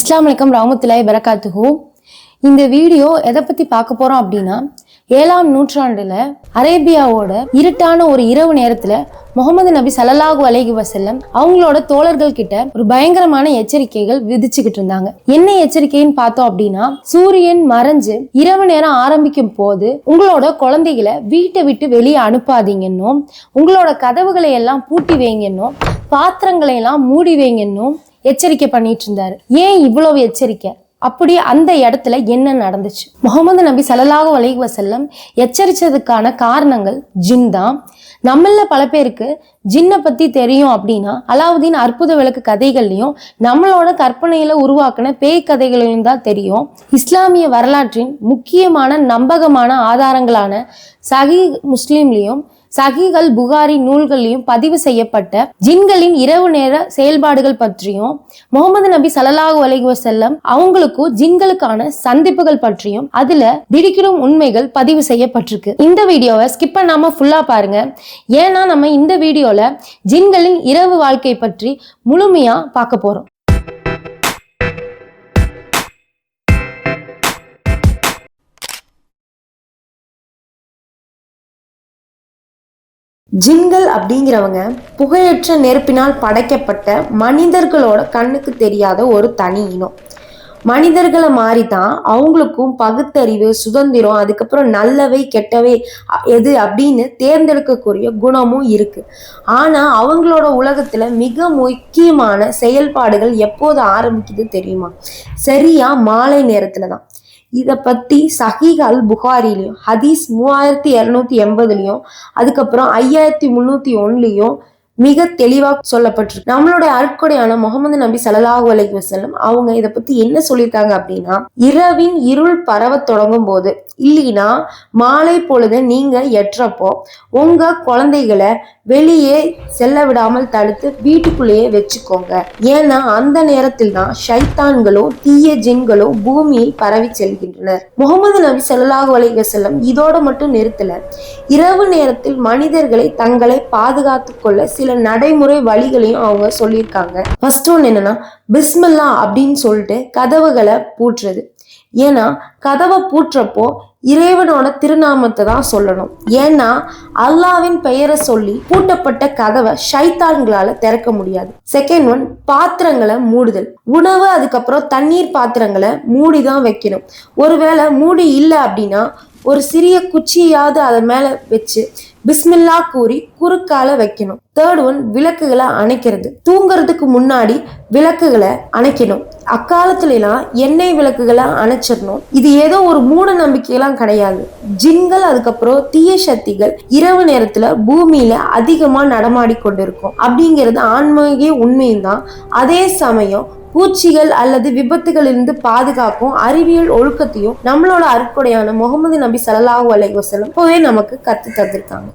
அஸ்ஸலாமு அலைக்கும் ரஹ்மத்துல்லாஹி பரகாத்துஹு. இந்த வீடியோ எதை பற்றி பார்க்க போகிறோம் அப்படின்னா, 7ஆம் நூற்றாண்டில் அரேபியாவோட இருட்டான ஒரு இரவு நேரத்தில் முகமது நபி ஸல்லல்லாஹு அலைஹி வஸல்லம் அவங்களோட தோழர்கள் கிட்ட ஒரு பயங்கரமான எச்சரிக்கைகள் விதிச்சுக்கிட்டு இருந்தாங்க. என்ன எச்சரிக்கைன்னு பார்த்தோம் அப்படின்னா, சூரியன் மறைஞ்சு இரவு நேரம் ஆரம்பிக்கும் போது உங்களோட குழந்தைகளை வீட்டை விட்டு வெளியே அனுப்பாதீங்கன்னும், உங்களோட கதவுகளை எல்லாம் பூட்டி வைங்கன்னும், பாத்திரங்களை எல்லாம் மூடி வைங்கன்னும் எச்சரிக்கை பண்ணிட்டு இருந்தாரு. ஏன் இவ்வளவு எச்சரிக்கை? அப்படி அந்த இடத்துல என்ன நடந்துச்சு? முகமது நபி ஸல்லல்லாஹு அலைஹி வஸல்லம் எச்சரிச்சதுக்கான காரணங்கள் ஜின் தான். நம்மள பல பேருக்கு ஜின்னை பத்தி தெரியும் அப்படின்னா, அலாவுதீன் அற்புத விளக்கு கதைகள்லையும் நம்மளோட கற்பனையில உருவாக்கின பேய் கதைகளையும் தான் தெரியும். இஸ்லாமிய வரலாற்றின் முக்கியமான நம்பகமான ஆதாரங்களான சஹீஹ் முஸ்லிம்லையும் சஹீஹ் அல் புகாரி நூல்களையும் பதிவு செய்யப்பட்ட ஜின்களின் இரவு நேர செயல்பாடுகள் பற்றியும், முகமது நபி ஸல்லல்லாஹு அலைஹி வஸல்லம் அவங்களுக்கும் ஜின்களுக்கான சந்திப்புகள் பற்றியும் அதுல திடுக்கிடும் உண்மைகள் பதிவு செய்யப்பட்டிருக்கு. இந்த வீடியோவை ஸ்கிப் பண்ணாம ஃபுல்லா பாருங்க. ஏன்னா நம்ம இந்த வீடியோல ஜின்களின் இரவு வாழ்க்கை பற்றி முழுமையா பார்க்க போறோம். ஜின்கள் அப்படிங்கிறவங்க புகையற்ற நெருப்பினால் படைக்கப்பட்ட மனிதர்களோட கண்ணுக்கு தெரியாத ஒரு தனி இனம். மனிதர்களை மாதிரி தான் அவங்களுக்கும் பகுத்தறிவு, சுதந்திரம், அதுக்கப்புறம் நல்லவை கெட்டவை எது அப்படின்னு தேர்ந்தெடுக்கக்கூடிய குணமும் இருக்கு. ஆனா அவங்களோட உலகத்துல மிக முக்கியமான செயல்பாடுகள் எப்போது ஆரம்பிக்குது தெரியுமா? சரியா மாலை நேரத்துல தான். இதை பற்றி சஹீஹ் அல் புகாரிலையும் ஹதீஸ் 3280 அதுக்கப்புறம் 5301 மிக தெளிவாக சொல்லப்பட்டிருக்கு. நம்மளுடைய அருட்கொடையான முகமது நபி ஸல்லல்லாஹு அலைஹி வஸல்லம் அவங்க இதை பத்தி என்ன சொல்லியிருக்காங்க அப்படின்னா, இரவின் இருள் பரவ தொடங்கும் போது இல்லைன்னா மாலை பொழுது நீங்க எற்றப்போ உங்க குழந்தைகளை வெளியே செல்ல விடாமல் தடுத்து வீட்டுக்குள்ளேயே வச்சுக்கோங்க. ஏன்னா அந்த நேரத்தில் தான் ஷைத்தான்களோ தீய ஜின்களோ பூமியில் பரவி செல்கின்றனர். முகமது நபி ஸல்லல்லாஹு அலைஹி வஸல்லம் இதோட மட்டும் நிறுத்தல. இரவு நேரத்தில் மனிதர்களை தங்களை பாதுகாத்து கொள்ள சில நடைமுறை வழிகளையும் அவங்க சொல்லியிருக்காங்க. ஃபர்ஸ்ட் ஒன்று என்னன்னா, பிஸ்மில்லா அப்படின்னு சொல்லிட்டு கதவுகளை பூட்டுறது. ஏன்னா கதவை பூட்டுறப்போ இறைவனோட திருநாமத்தை தான் சொல்லணும். ஏன்னா அல்லாவின் பெயரை சொல்லி பூட்டப்பட்ட கதவை ஷைத்தான்களால திறக்க முடியாது. செகண்ட் ஒன், பாத்திரங்களை மூடுதல். உணவு அதுக்கப்புறம் தண்ணீர் பாத்திரங்களை மூடிதான் வைக்கணும். ஒருவேளை மூடி இல்லை அப்படின்னா ஒரு சிறிய குச்சியாவது அதன் மேல வச்சு பிஸ்மில்லா கூறி குறுக்கால வைக்கணும். தேர்ட் ஒன், விளக்குகளை அணைக்கிறது. தூங்குறதுக்கு முன்னாடி விளக்குகளை அணைக்கணும். அக்காலத்துல எல்லாம் எண்ணெய் விளக்குகளை அணைச்சிடணும். இது ஏதோ ஒரு மூட நம்பிக்கையெல்லாம் கிடையாது. ஜின்கள் அதுக்கப்புறம் தீய சக்திகள் இரவு நேரத்துல பூமியில அதிகமா நடமாடி கொண்டிருக்கும் அப்படிங்கிறது ஆன்மீக உண்மையும் தான். அதே சமயம் பூச்சிகள் அல்லது விபத்துகளிலிருந்து பாதுகாக்கும் அறிவியல் ஒழுக்கத்தையும் நம்மளோட அருட்கொடையான முகமது நபி ஸல்லல்லாஹு அலைஹி வஸல்லம் இப்பவே நமக்கு கத்து தந்திருக்காங்க.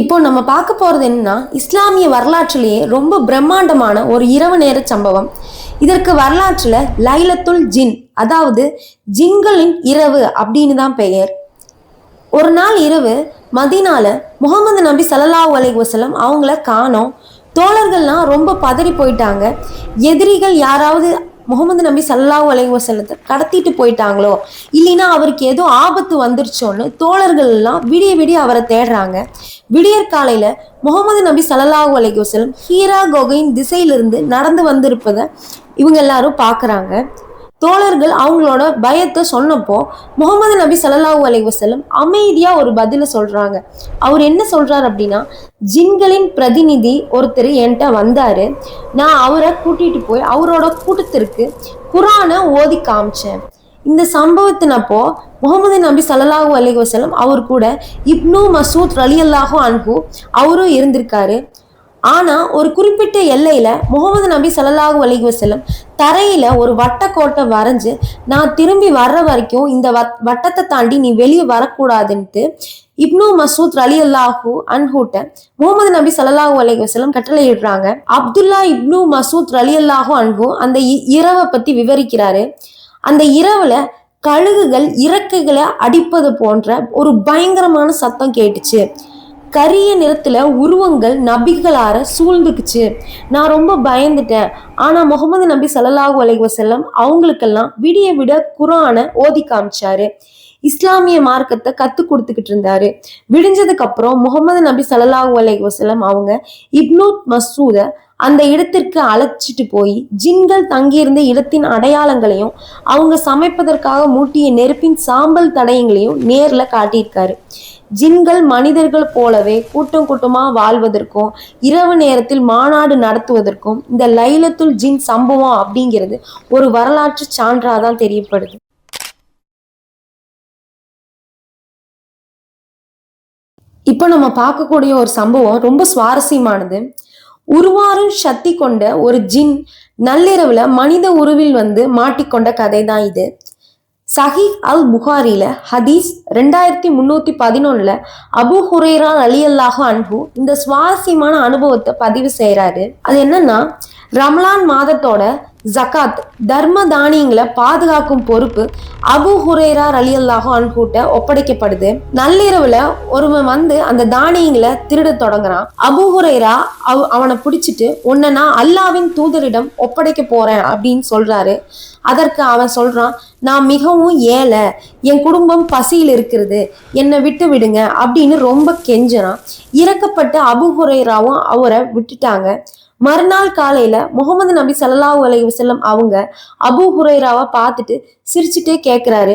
இப்போ நம்ம பார்க்க போறது என்னன்னா, இஸ்லாமிய வரலாற்றிலேயே ரொம்ப பிரம்மாண்டமான ஒரு இரவு நேர சம்பவம். இதற்கு வரலாற்றுல லைலத்துல் ஜின், அதாவது ஜின்களின் இரவு அப்படின்னு தான் பெயர். ஒரு நாள் இரவு மதீனால முகமது நபி ஸல்லல்லாஹு அலைஹி வஸல்லம் அவங்கள காணோம். தோழர்கள்லாம் ரொம்ப பதறி போயிட்டாங்க. எதிரிகள் யாராவது முகமது நபி ஸல்லல்லாஹு அலைஹி வஸல்லத்தை கடத்திட்டு போயிட்டாங்களோ, இல்லைன்னா அவருக்கு ஏதோ ஆபத்து வந்துருச்சோன்னு தோழர்கள் எல்லாம் விடிய விடிய அவரை தேடுறாங்க. விடியற் காலையில முகமது நபி ஸல்லல்லாஹு அலைஹி வஸல்லம் ஹீரா குகையின் திசையிலிருந்து நடந்து வந்திருப்பதை இவங்க எல்லாரும் பார்க்குறாங்க. தோழர்கள் அவங்களோட பயத்தை சொன்னப்போ முகமது நபி ஸல்லல்லாஹு அலைஹி வஸல்லம் அமைதியா ஒரு பதில சொல்றாங்க. அவர் என்ன சொல்றாரு அப்படின்னா, ஜின்களின் பிரதிநிதி ஒருத்தர் என்கிட்ட வந்தாரு. நான் அவரை கூட்டிட்டு போய் அவரோட கூட்டத்திற்கு குர்ஆனை ஓதி காமிச்சேன். இந்த சம்பவத்தினப்போ முகமது நபி ஸல்லல்லாஹு அலைஹி வஸல்லம் அவர் கூட இப்னு மசூத் ரலியல்லாஹு அன்ஹு அவரும் இருந்திருக்காரு. ஆனா ஒரு குறிப்பிட்ட எல்லையில முகமது நபி ஸல்லல்லாஹு அலைஹி வஸல்லம் தரையில ஒரு வட்டக்கோட்டை வரைஞ்சு, நான் திரும்பி வர்ற வரைக்கும் இந்த வட்டத்தை தாண்டி நீ வெளியே வரக்கூடாதுன்ட்டு இப்னு மசூத் ரலியல்லாஹு அன்ஹுட்ட முகமது நபி ஸல்லல்லாஹு அலைஹி வஸல்லம் கட்டளையிடுறாங்க. அப்துல்லா இப்னு மசூத் ரலியல்லாஹு அன்ஹு அந்த இரவை பத்தி விவரிக்கிறாரு. அந்த இரவுல கழுகுகள் இறக்கைகளை அடிப்பது போன்ற ஒரு பயங்கரமான சத்தம் கேட்டுச்சு. கரிய நிறத்துல உருவங்கள் நபிகளார சூழ்ந்துக்குச்சு. நான் ரொம்ப பயந்துட்டேன். ஆனா முகமது நபி ஸல்லல்லாஹு அலைஹி வஸல்லம் அவங்களுக்கெல்லாம் விடிய விட குர்ஆனை ஓதி காமிச்சாரு. இஸ்லாமிய மார்க்கத்தை கத்து கொடுத்துக்கிட்டு இருந்தாரு. விடிஞ்சதுக்கு அப்புறம் முகமது நபி ஸல்லல்லாஹு அலைஹி வஸல்லம் அவங்க இப்னு மஸ்ஊத அந்த இடத்திற்கு அழைச்சிட்டு போய் ஜின்கள் தங்கியிருந்த இடத்தின் அடையாளங்களையும் அவங்க சமைப்பதற்காக மூட்டிய நெருப்பின் சாம்பல் தடயங்களையும் நேர்ல காட்டியிருக்காரு. ஜின்கள் மனிதர்கள் போலவே கூட்டம் கூட்டமா வாழ்வதற்கும் இரவு நேரத்தில் மாநாடு நடத்துவதற்கும் இந்த லைலத்துல் ஜின் சம்பவம் அப்படிங்கிறது ஒரு வரலாற்று சான்றாதான் தெரியப்படுது. இப்போ நம்ம பார்க்கக்கூடிய ஒரு சம்பவம் ரொம்ப சுவாரஸ்யமானது. உருவாரும் சக்தி கொண்ட ஒரு ஜின் நள்ளிரவுல மனித உருவில் வந்து மாட்டிக்கொண்ட கதை தான் இது. சஹீஹ் அல் புகாரில ஹதீஸ் 2311 அபு ஹுரைரா ரலியல்லாஹு அன்ஹு இந்த சுவாரஸ்யமான அனுபவத்தை பதிவு செய்யறாரு. அது என்னன்னா, ரமலான் மாதத்தோட ஜகாத் தர்ம தானியங்களை பாதுகாக்கும் பொறுப்பு அபு ஹுரைரா ரலியல்லாஹு அன்ஹுட்ட ஒப்படைக்கப்படுது. நள்ளிரவுல ஒருவன் வந்து அந்த தானியங்களை திருட தொடங்குறான். அபு ஹுரைரா அவனை பிடிச்சிட்டு, உன்னை நான் அல்லாவின் தூதரிடம் ஒப்படைக்க போறேன் அப்படின்னு சொல்றாரு. அதற்கு அவன் சொல்றான், நான் மிகவும் ஏழை, என் குடும்பம் பசியில் இருக்கிறது, என்னை விட்டு விடுங்க அப்படின்னு ரொம்ப கெஞ்சுறான். இறக்கப்பட்ட அபு ஹுரைராவும் அவரை விட்டுட்டாங்க. மறுநாள் காலையில முகமது நபி ஸல்லல்லாஹு அலைஹி வஸல்லம் அவங்க அபு ஹுரைராவை பார்த்துட்டு சிரிச்சுட்டே கேட்கிறாரு,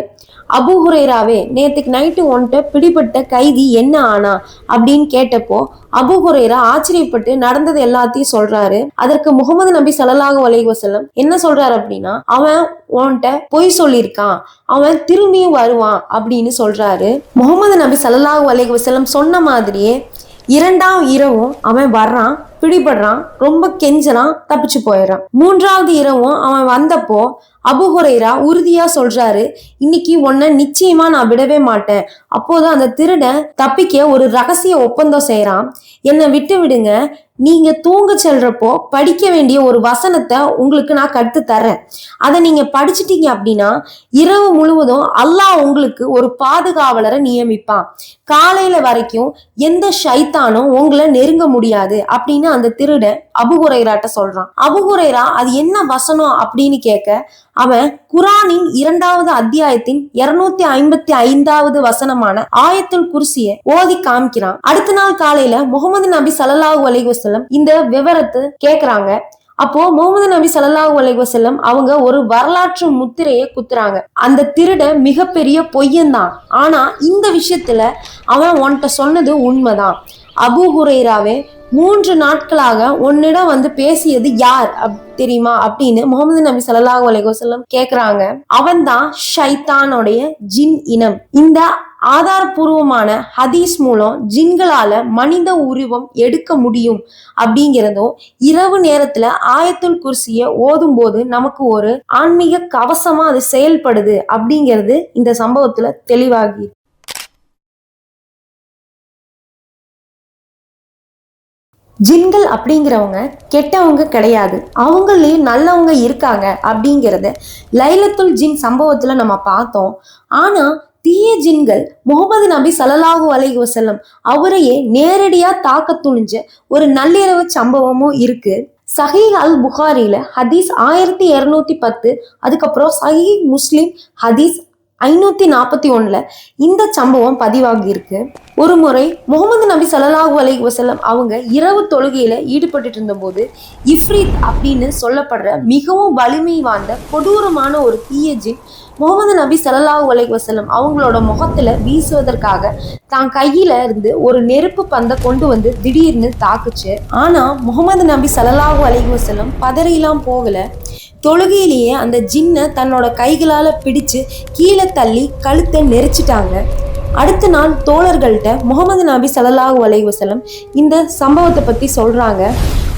அபு ஹுரைராவே, நேற்றுக்கு நைட்டு உன்கிட்ட பிடிபட்ட கைதி என்ன ஆனா அப்படின்னு கேட்டப்போ அபு ஹுரைரா ஆச்சரியப்பட்டு நடந்தது எல்லாத்தையும் சொல்றாரு. அதற்கு முகமது நபி ஸல்லல்லாஹு அலைஹி வஸல்லம் என்ன சொல்றாரு அப்படின்னா, அவன் உன்கிட்ட பொய் சொல்லியிருக்கான், அவன் திரும்பியும் வருவான் அப்படின்னு சொல்றாரு. முகமது நபி ஸல்லல்லாஹு அலைஹி வஸல்லம் சொன்ன மாதிரியே இரண்டாம் இரவும் அவன் வர்றான், பிடிபடுறான், ரொம்ப கெஞ்சறான், தப்பிச்சு போயிடறான். மூன்றாவது இரவும் அவன் வந்தப்போ அபு ஹுரைரா உறுதியா சொல்றாரு, இன்னைக்கு உன்னை நிச்சயமா நான் விடவே மாட்டேன். அப்போது அந்த திருடன் தப்பிக்க ஒரு ரகசிய ஒப்பந்தம் செய்யறான். என்னை விட்டு விடுங்க, நீங்க தூங்க செல்றப்போ படிக்க வேண்டிய ஒரு வசனத்தை உங்களுக்கு நான் கற்று தர்றேன். அதை நீங்க படிச்சுட்டீங்க அப்படின்னா இரவு முழுவதும் அல்லாஹ் உங்களுக்கு ஒரு பாதுகாவலரை நியமிப்பான். காலையில வரைக்கும் எந்த ஷைத்தானும் உங்களை நெருங்க முடியாது அப்படின்னு அந்த திருடன் அபு ஹுரைராட்ட சொல்றான். அபு ஹுரைரா அது என்ன வசனம் அப்படின்னு கேட்க, அவன் குரானின் 2வது அத்தியாயத்தின் 255வது வசனமான ஆயத்துல் குர்சியை ஓதி காமிக்கிறான். அடுத்த நாள் காலையில முகமது நபி ஸல்லல்லாஹு அலைஹி வஸல்லம் இந்த விவரத்தை கேக்குறாங்க. அப்போ முகமது நபி ஸல்லல்லாஹு அலைஹி வஸல்லம் அவங்க ஒரு வரலாற்று முத்திரையை குத்துறாங்க. அந்த திருட மிகப்பெரிய பொய்யன்தான், ஆனா இந்த விஷயத்துல அவன் உன்கிட்ட சொன்னது உண்மைதான். அபு ஹுரைராவே, 3 நாட்களாக உன்னிடம் வந்து பேசியது யார் தெரியுமா அப்படின்னு முகமது நபி ஸல்லல்லாஹு அலைஹி வஸல்லம் கேக்குறாங்க. அவன் தான் ஷைத்தானுடைய ஜின் இனம். இந்த ஆதாரபூர்வமான ஹதீஸ் மூலம் ஜின்களால மனித உருவம் எடுக்க முடியும் அப்படிங்கிறதும், இரவு நேரத்துல ஆயத்துல் குர்சியை ஓதும் போது நமக்கு ஒரு ஆன்மீக கவசமா அது செயல்படுது அப்படிங்கிறது இந்த சம்பவத்துல தெளிவாகி. ஜின்கள் அப்படிங்கிறவங்க கெட்டவங்க கிடையாது, அவங்களே நல்லவங்க இருக்காங்க அப்படிங்கிறத லைலத்துல் ஜின் சம்பவத்துல நம்ம பார்த்தோம். ஆனா தீய ஜின்கள் முகமது நபி ஸல்லல்லாஹு அலைஹி வஸல்லம் அவரையே நேரடியா தாக்க துணிஞ்ச ஒரு நள்ளிரவு சம்பவமும் இருக்கு. சஹீஹ் அல் புகாரில ஹதீஸ் 1210, அதுக்கப்புறம் சஹீஹ் முஸ்லிம் ஹதீஸ் 541 இந்த சம்பவம் பதிவாகி இருக்கு. ஒரு முறை முகமது நபி ஸல்லல்லாஹு அலைஹி வஸல்லம் அவங்க இரவு தொழுகையில ஈடுபட்டு இருந்த போது இஃப்ரீத் அப்படின்னு சொல்லப்படுற மிகவும் வலிமை வாய்ந்த கொடூரமான ஒரு தீய ஜின் முகமது நபி ஸல்லல்லாஹு அலைஹி வஸல்லம் அவங்களோட முகத்துல வீசுவதற்காக தான் கையில இருந்து ஒரு நெருப்பு பந்தை கொண்டு வந்து திடீர்னு தாக்குச்சு. ஆனா முகமது நபி ஸல்லல்லாஹு அலைஹி வஸல்லம் பதறியெல்லாம் போகல. தொழுகையிலேயே அந்த ஜின்னை தன்னோட கைகளால பிடிச்சு கீழே தள்ளி கழுத்தை நெரிச்சிட்டாங்க. அடுத்த நாள் தோழர்கள்ட்ட முகமது நபி ஸல்லல்லாஹு அலைஹி வஸல்லம் இந்த சம்பவத்தை பத்தி சொல்றாங்க.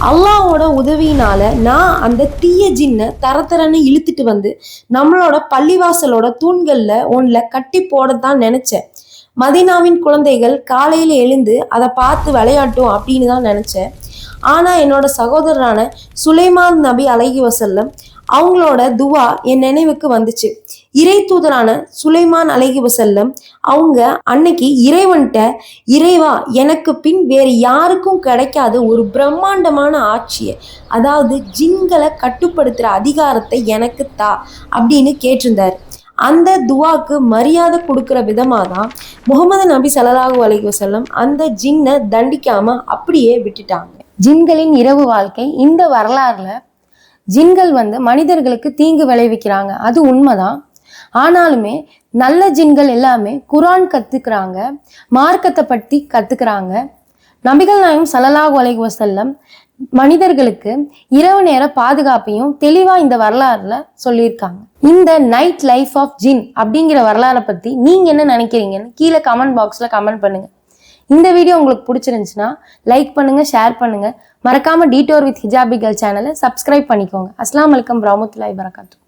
அல்லாஹ்வோட உதவியினால நான் அந்த தீய ஜின்னை தரத்தரன்னு இழுத்துட்டு வந்து நம்மளோட பள்ளிவாசலோட தூண்கள்ல ஒன்றில் கட்டி போடத்தான் நினைச்சேன். மதீனாவின் குழந்தைகள் காலையில எழுந்து அதை பார்த்து விளையாட்டும் அப்படின்னு தான் நினைச்சேன். ஆனா என்னோட சகோதரரான சுலைமான் நபி அலைஹி வஸல்லம் அவங்களோட துவா என் நினைவுக்கு வந்துச்சு. இறை தூதரான சுலைமான் அலைஹி வஸல்லம் அவங்க அன்னைக்கு இறைவன்கிட்ட, இறைவா எனக்கு பின் வேறு யாருக்கும் கிடைக்காத ஒரு பிரம்மாண்டமான ஆட்சியை, அதாவது ஜின்களை கட்டுப்படுத்துற அதிகாரத்தை எனக்கு தா அப்படின்னு கேட்டிருந்தாரு. அந்த துவாக்கு மரியாதை கொடுக்குற விதமாக தான் முகமது நபி ஸல்லல்லாஹு அலைஹி வஸல்லம் அந்த ஜின்னை தண்டிக்காம அப்படியே விட்டுட்டாங்க. ஜின்களின் இரவு வாழ்க்கை. இந்த வரலாறுல ஜின்கள் மனிதர்களுக்கு தீங்கு விளைவிக்கிறாங்க, அது உண்மைதான். ஆனாலுமே நல்ல ஜின்கள் எல்லாமே குர்ஆன் கத்துக்கிறாங்க, மார்க்கத்தை பற்றி கத்துக்கிறாங்க. நபிகள் நாயகம் ஸல்லல்லாஹு அலைஹி வஸல்லம் மனிதர்களுக்கு இரவு நேர பாதுகாப்பையும் தெளிவா இந்த வரலாறுல சொல்லியிருக்காங்க. இந்த நைட் லைஃப் ஆஃப் ஜின் அப்படிங்கிற வரலாறை பத்தி நீங்க என்ன நினைக்கிறீங்கன்னு கீழே கமெண்ட் பாக்ஸ்ல கமெண்ட் பண்ணுங்க. இந்த வீடியோ உங்களுக்கு பிடிச்சிருந்துச்சுன்னா லைக் பண்ணுங்க, ஷேர் பண்ணுங்க. மறக்காம டிடோர் வித் ஹிஜாபி கேர்ள் சேனலை சப்ஸ்கிரைப் பண்ணிக்கோங்க. அஸ்ஸலாமு அலைக்கும் வரஹ்மத்துல்லாஹி வபரகாத்துஹு.